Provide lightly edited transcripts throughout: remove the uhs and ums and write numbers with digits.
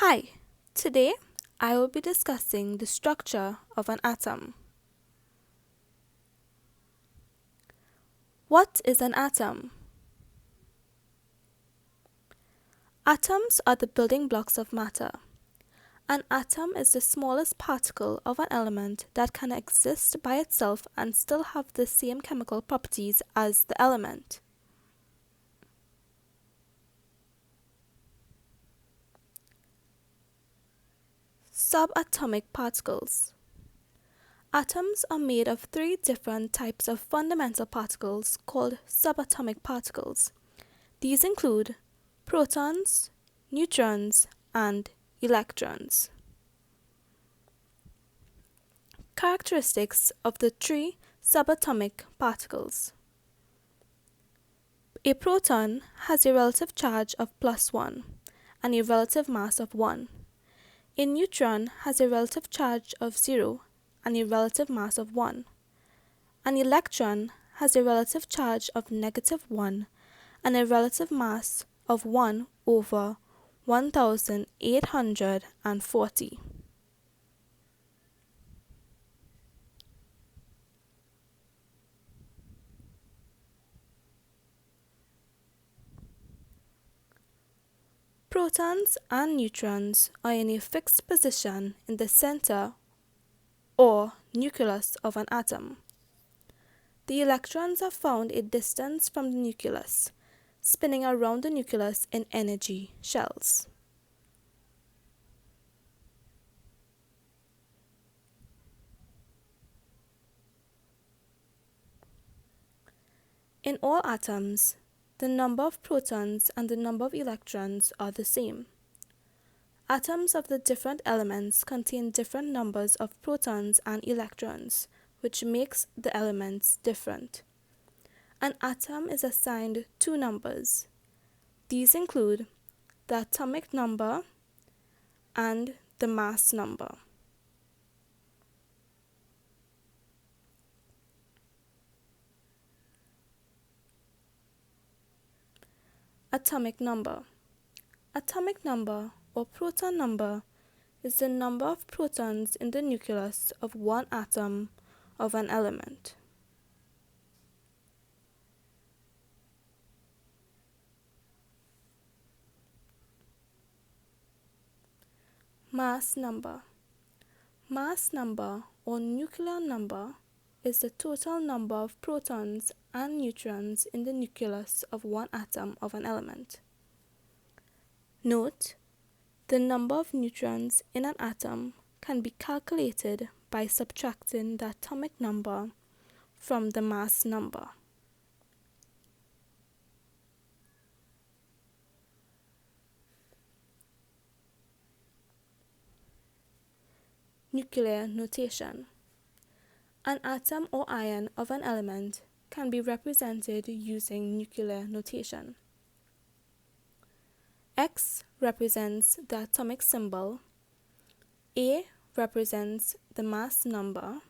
Hi, today I will be discussing the structure of an atom. What is an atom? Atoms are the building blocks of matter. An atom is the smallest particle of an element that can exist by itself and still have the same chemical properties as the element. Subatomic particles. Atoms are made of three different types of fundamental particles called subatomic particles. These include protons, neutrons, and electrons. Characteristics of the three subatomic particles. A proton has a relative charge of +1 and a relative mass of 1. A neutron has a relative charge of 0 and a relative mass of 1. An electron has a relative charge of -1 and a relative mass of 1 over 1840. Protons and neutrons are in a fixed position in the center or nucleus of an atom. The electrons are found a distance from the nucleus, spinning around the nucleus in energy shells. In all atoms, the number of protons and the number of electrons are the same. Atoms of the different elements contain different numbers of protons and electrons, which makes the elements different. An atom is assigned two numbers. These include the atomic number and the mass number. Atomic number. Atomic number or proton number is the number of protons in the nucleus of one atom of an element. Mass number. Mass number or nuclear number is the total number of protons and neutrons in the nucleus of one atom of an element. Note, the number of neutrons in an atom can be calculated by subtracting the atomic number from the mass number. Nuclear notation. An atom or ion of an element can be represented using nuclear notation. X represents the atomic symbol, A represents the mass number,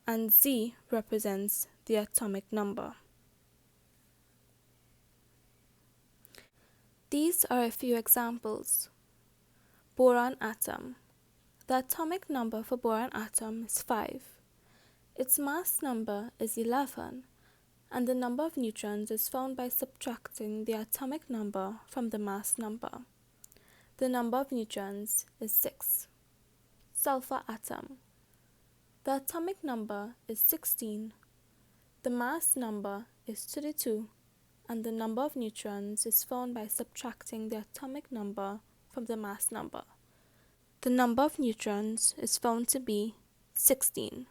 and Z represents the atomic number. These are a few examples. Boron atom. The atomic number for boron atom is 5. Its mass number is 11, and the number of neutrons is found by subtracting the atomic number from the mass number. The number of neutrons is 6. Sulfur atom. The atomic number is 16, the mass number is 32, and the number of neutrons is found by subtracting the atomic number from the mass number. The number of neutrons is found to be 16.